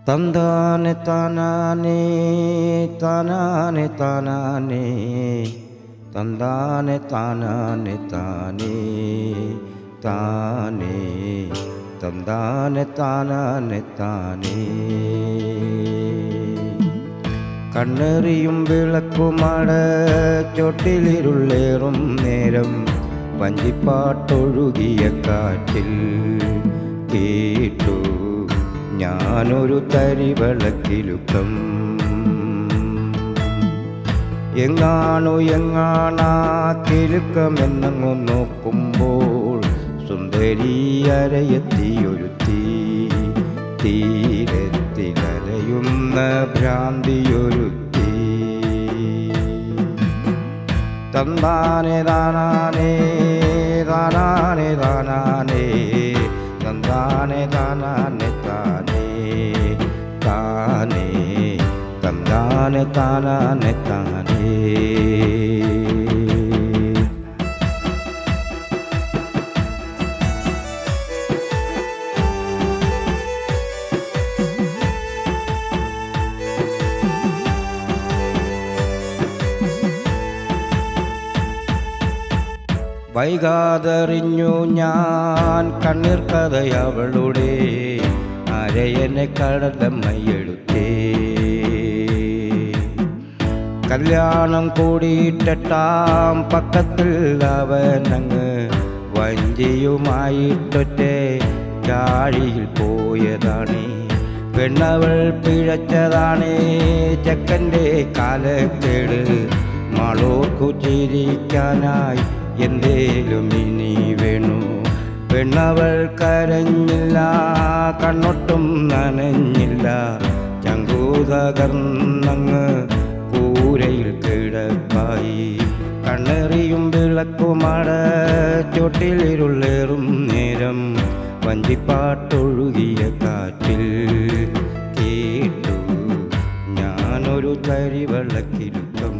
തന്താനെ താനാനേ താനാനെ താനാനേ തന്താനെ താനാനെ താനേ താനേ തന്താനെ താനാനെ താനേ. കണ്ണെറിയും വിളക്കുമട ചോട്ടിലിരുളേറും നേരം വഞ്ചിപ്പാട്ടൊഴുകിയ കാറ്റിൽ കേട്ടു ഞാനൊരു തരിവളക്കിലുക്കം. എങ്ങാണാ കിലുക്കമെന്നങ്ങു നോക്കുമ്പോൾ സുന്ദരിയരയെത്തിയൊരുത്തി തീരത്തിലരയുന്ന ഭ്രാന്തിയൊരുത്തി. തന്താനെ താനാനേ താനാനെ താനാനേ തന്താനെ താനാനെ താനേ താനേ തന്താനെ താനാനെ താനേ. വൈകാതറിഞ്ഞു ഞാൻ കണ്ണീർ കഥയവളുടെ അരയനെ കടലമ്മയെടുത്തേ. കല്യാണം കൂടിയിട്ടാം പക്കത്തിൽ അവനങ്ങ് വഞ്ചിയുമായിട്ടൊറ്റേ ചാഴിയിൽ പോയതാണേ. പെണ്ണവൾ പിഴച്ചതാണേ ചെക്കൻ്റെ കാലക്കേട്. മാളോർക്കു ചിരിക്കാനായി എന്തേലും ഇനി വേണു. പെണ്ണവൾ കരഞ്ഞില്ല, കണ്ണൊട്ടും നനഞ്ഞില്ല. ചങ്കൂതകർന്നങ്ങ് കൂരയിൽ കിടപ്പായി. കണ്ണെറിയും വിളക്കുമട ചോട്ടിലിരുളേറും നേരം വഞ്ചിപ്പാട്ടൊഴുകിയ കാറ്റിൽ കേട്ടു ഞാനൊരു തരിവളക്കിലുക്കം.